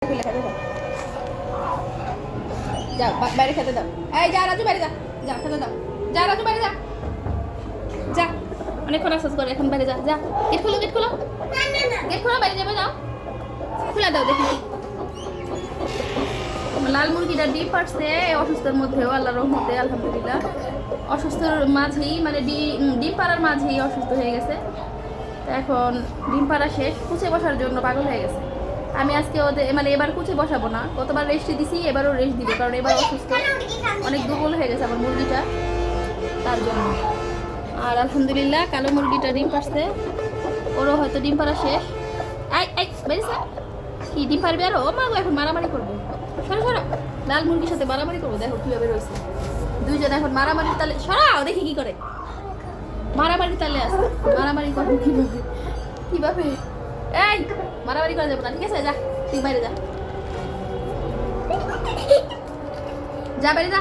খুলে খেতে দাও, যাও বাইরে খেতে দাও। এই যা রাজু বাইরে যা, যা খেতে দাও, যা রাজু বাইরে যা, যা অনেকক্ষণ আসাজ করে, এখন বাইরে যা, যা গেট খোলো, গেট খোলো, গেট খোলো, বাইরে যাবে, যাও খুলে দাও। দেখি লাল মুরগিটা ডিম পাড়ছে অসুস্থের মধ্যেও, আল্লাহর রহমতে আলহামদুলিল্লাহ। অসুস্থর মাঝেই মানে ডিম পাড়ার মাঝেই অসুস্থ হয়ে গেছে। তো এখন ডিম পাড়া শেষ, কুচে বসার জন্য পাগল হয়ে গেছে। আমি আজকে ওদের মানে এবার কুচে বসাবো না, কতবার রেস্ট দিছি, এবারও রেস্ট দিব, কারণ এবার অসুস্থ, অনেক দুর্বল হয়ে গেছে আমার মুরগিটা, তার জন্য। আর আলহামদুলিল্লাহ কালো মুরগিটা ডিম পাড়ছে, ওরও হয়তো ডিম পাড়া শেষ। আই আই বেরিয়েছে কি ডিম পারবে আরো? ও মা গো, এখন মারামারি করবো, সরো সরো, লাল মুরগির সাথে মারামারি করবো। দেখো কীভাবে রয়েছে দুইজন, এখন মারামারির তালে, সরাও দেখি কি করে, মারামারি তালে আছে, মারামারি করবো কীভাবে কীভাবে? এই মারামারি করা যাবে না, ঠিক আছে? যা তুই বাইরে যা, যা বাইরে যা।